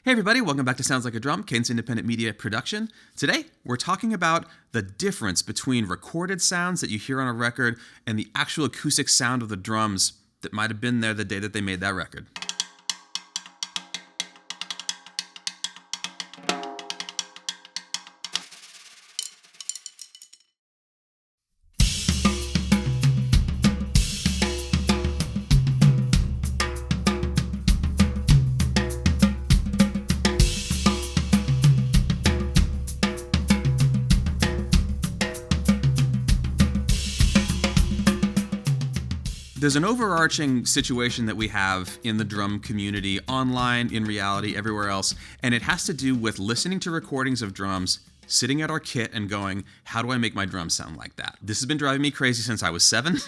Hey everybody, welcome back to Sounds Like a Drum, Kane's independent media production. Today, we're talking about the difference between recorded sounds that you hear on a record and the actual acoustic sound of the drums that might have been there the day that they made that record. There's an overarching situation that we have in the drum community, online, in reality, everywhere else, and it has to do with listening to recordings of drums, sitting at our kit and going, how do I make my drums sound like that? This has been driving me crazy since I was 7.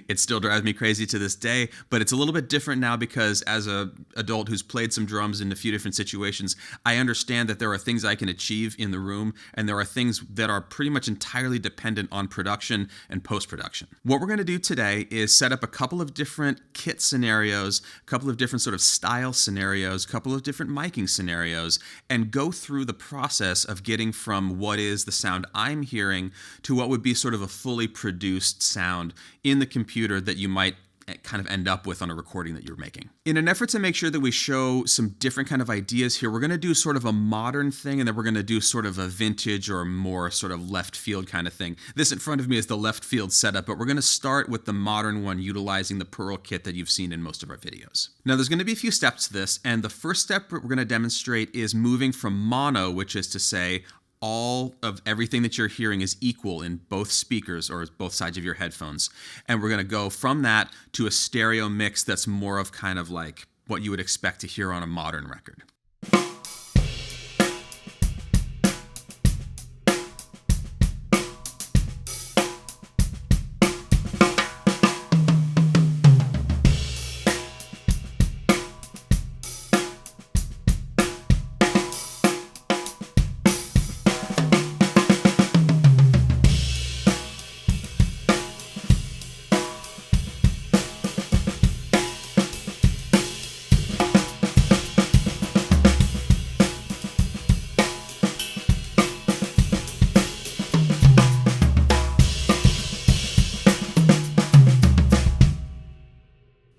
It still drives me crazy to this day, but it's a little bit different now because as an adult who's played some drums in a few different situations, I understand that there are things I can achieve in the room, and there are things that are pretty much entirely dependent on production and post-production. What we're going to do today is set up a couple of different kit scenarios, a couple of different sort of style scenarios, a couple of different miking scenarios, and go through the process of getting from what is the sound I'm hearing to what would be sort of a fully produced sound in the computer that you might kind of end up with on a recording that you're making. In an effort to make sure that we show some different kind of ideas here, we're going to do sort of a modern thing, and then we're going to do sort of a vintage or more sort of left field kind of thing. This in front of me is the left field setup, but we're going to start with the modern one utilizing the Pearl kit that you've seen in most of our videos. Now there's going to be a few steps to this, and the first step we're going to demonstrate is moving from mono, which is to say all of everything that you're hearing is equal in both speakers or both sides of your headphones. And we're going to go from that to a stereo mix that's more of kind of like what you would expect to hear on a modern record.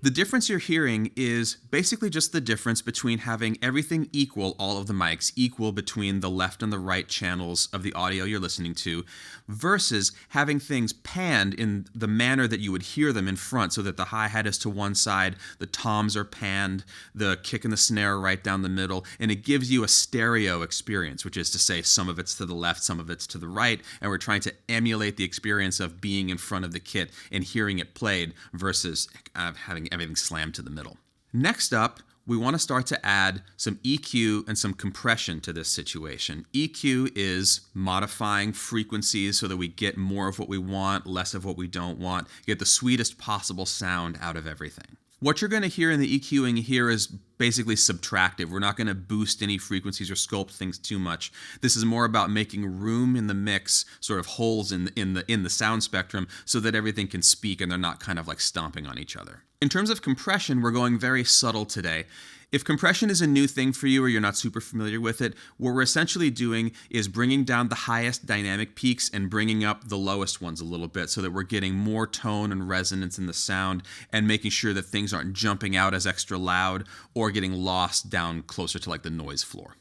The difference you're hearing is basically just the difference between having everything equal, all of the mics equal between the left and the right channels of the audio you're listening to, versus having things panned in the manner that you would hear them in front, so that the hi-hat is to one side, the toms are panned, the kick and the snare are right down the middle, and it gives you a stereo experience, which is to say some of it's to the left, some of it's to the right, and we're trying to emulate the experience of being in front of the kit and hearing it played versus having everything slammed to the middle. Next up, we want to start to add some EQ and some compression to this situation. EQ is modifying frequencies so that we get more of what we want, less of what we don't want, get the sweetest possible sound out of everything. What you're going to hear in the EQing here is basically subtractive. We're not going to boost any frequencies or sculpt things too much. This is more about making room in the mix, sort of holes in the sound spectrum, so that everything can speak and they're not kind of like stomping on each other. In terms of compression, we're going very subtle today. If compression is a new thing for you or you're not super familiar with it, what we're essentially doing is bringing down the highest dynamic peaks and bringing up the lowest ones a little bit so that we're getting more tone and resonance in the sound and making sure that things aren't jumping out as extra loud or getting lost down closer to like the noise floor.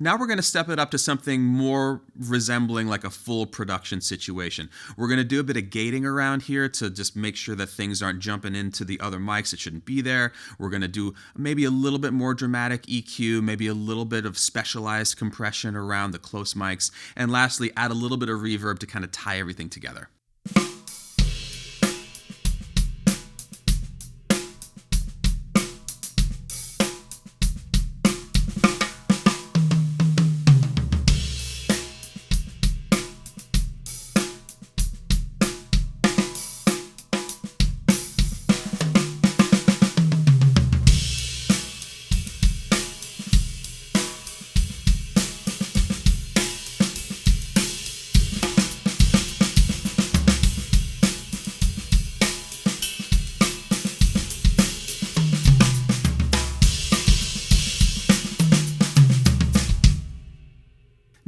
Now we're going to step it up to something more resembling like a full production situation. We're going to do a bit of gating around here to just make sure that things aren't jumping into the other mics that shouldn't be there. We're going to do maybe a little bit more dramatic EQ, maybe a little bit of specialized compression around the close mics, and lastly, add a little bit of reverb to kind of tie everything together.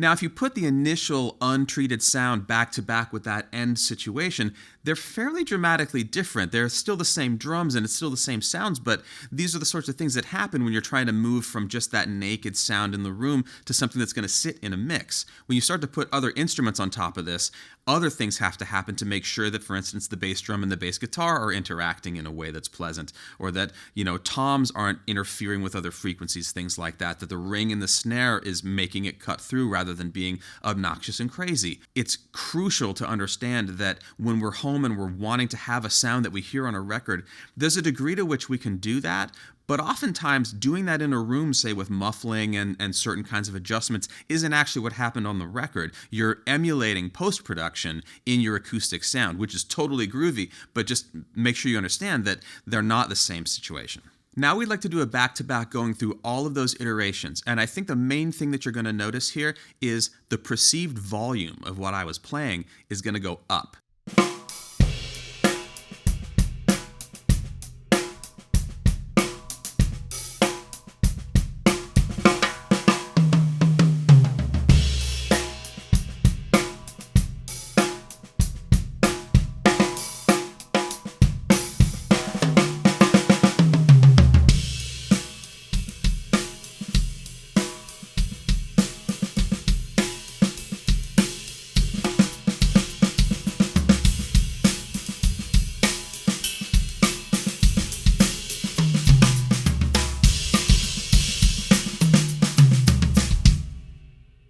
Now, if you put the initial untreated sound back to back with that end situation, they're fairly dramatically different. They're still the same drums and it's still the same sounds, but these are the sorts of things that happen when you're trying to move from just that naked sound in the room to something that's going to sit in a mix. When you start to put other instruments on top of this, other things have to happen to make sure that, for instance, the bass drum and the bass guitar are interacting in a way that's pleasant, or that, toms aren't interfering with other frequencies, things like that, that the ring and the snare is making it cut through rather than being obnoxious and crazy. It's crucial to understand that when we're home and we're wanting to have a sound that we hear on a record, there's a degree to which we can do that, but oftentimes doing that in a room, say with muffling and certain kinds of adjustments, isn't actually what happened on the record. You're emulating post-production in your acoustic sound, which is totally groovy, but just make sure you understand that they're not the same situation. Now we'd like to do a back-to-back going through all of those iterations, and I think the main thing that you're going to notice here is the perceived volume of what I was playing is going to go up.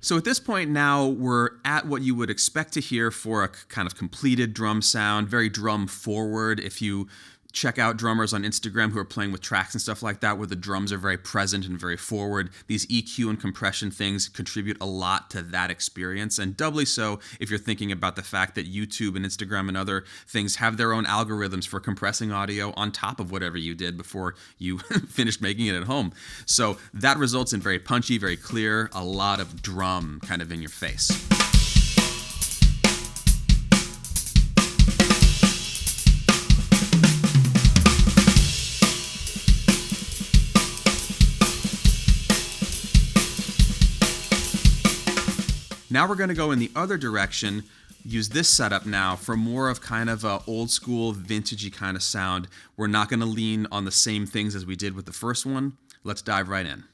So at this point now, we're at what you would expect to hear for a kind of completed drum sound, very drum forward. If you check out drummers on Instagram who are playing with tracks and stuff like that, where the drums are very present and very forward, these EQ and compression things contribute a lot to that experience, and doubly so if you're thinking about the fact that YouTube and Instagram and other things have their own algorithms for compressing audio on top of whatever you did before you finished making it at home. So that results in very punchy, very clear, a lot of drum kind of in your face. Now we're going to go in the other direction, use this setup now for more of kind of a old school, vintagey kind of sound. We're not going to lean on the same things as we did with the first one. Let's dive right in.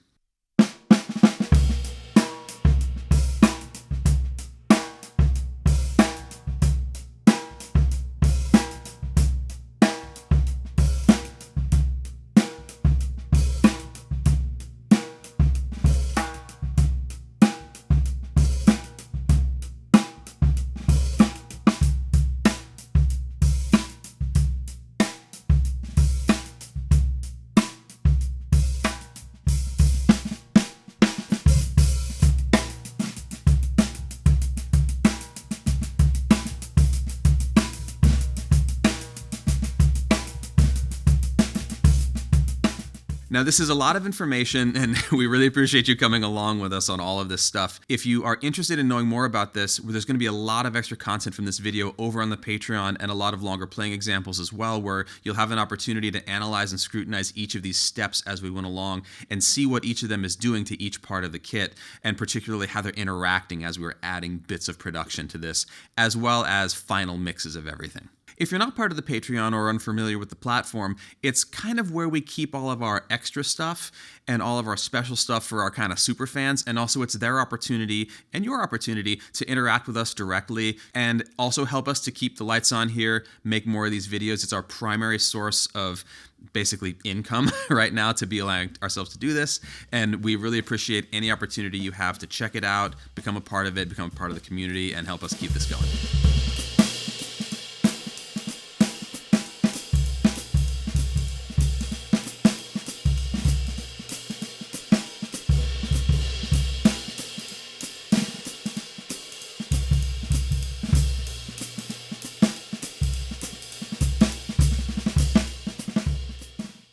Now, this is a lot of information, and we really appreciate you coming along with us on all of this stuff. If you are interested in knowing more about this, there's going to be a lot of extra content from this video over on the Patreon, and a lot of longer playing examples as well, where you'll have an opportunity to analyze and scrutinize each of these steps as we went along and see what each of them is doing to each part of the kit, and particularly how they're interacting as we were adding bits of production to this, as well as final mixes of everything. If you're not part of the Patreon or unfamiliar with the platform, it's kind of where we keep all of our extra stuff and all of our special stuff for our kind of super fans. And also it's their opportunity and your opportunity to interact with us directly and also help us to keep the lights on here, make more of these videos. It's our primary source of basically income right now to be allowing ourselves to do this. And we really appreciate any opportunity you have to check it out, become a part of it, become a part of the community, and help us keep this going.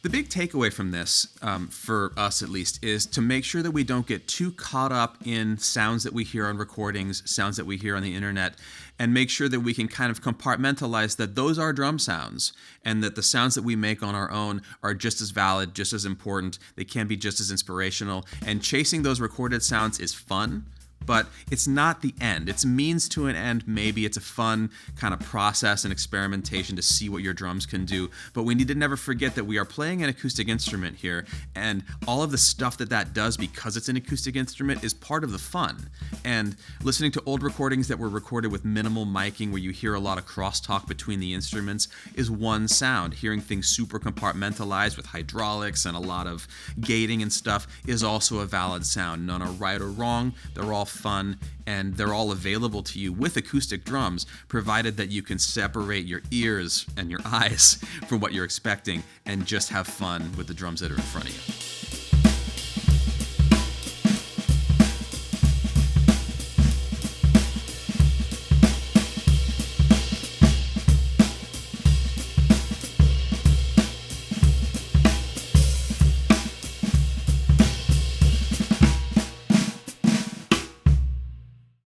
The big takeaway from this, for us at least, is to make sure that we don't get too caught up in sounds that we hear on recordings, sounds that we hear on the internet, and make sure that we can kind of compartmentalize that those are drum sounds and that the sounds that we make on our own are just as valid, just as important, they can be just as inspirational, and chasing those recorded sounds is fun. But it's not the end. It's a means to an end, maybe. It's a fun kind of process and experimentation to see what your drums can do. But we need to never forget that we are playing an acoustic instrument here, and all of the stuff that does because it's an acoustic instrument is part of the fun. And listening to old recordings that were recorded with minimal miking, where you hear a lot of crosstalk between the instruments, is one sound. Hearing things super compartmentalized with hydraulics and a lot of gating and stuff is also a valid sound. None are right or wrong. They're all fun, and they're all available to you with acoustic drums, provided that you can separate your ears and your eyes from what you're expecting and just have fun with the drums that are in front of you.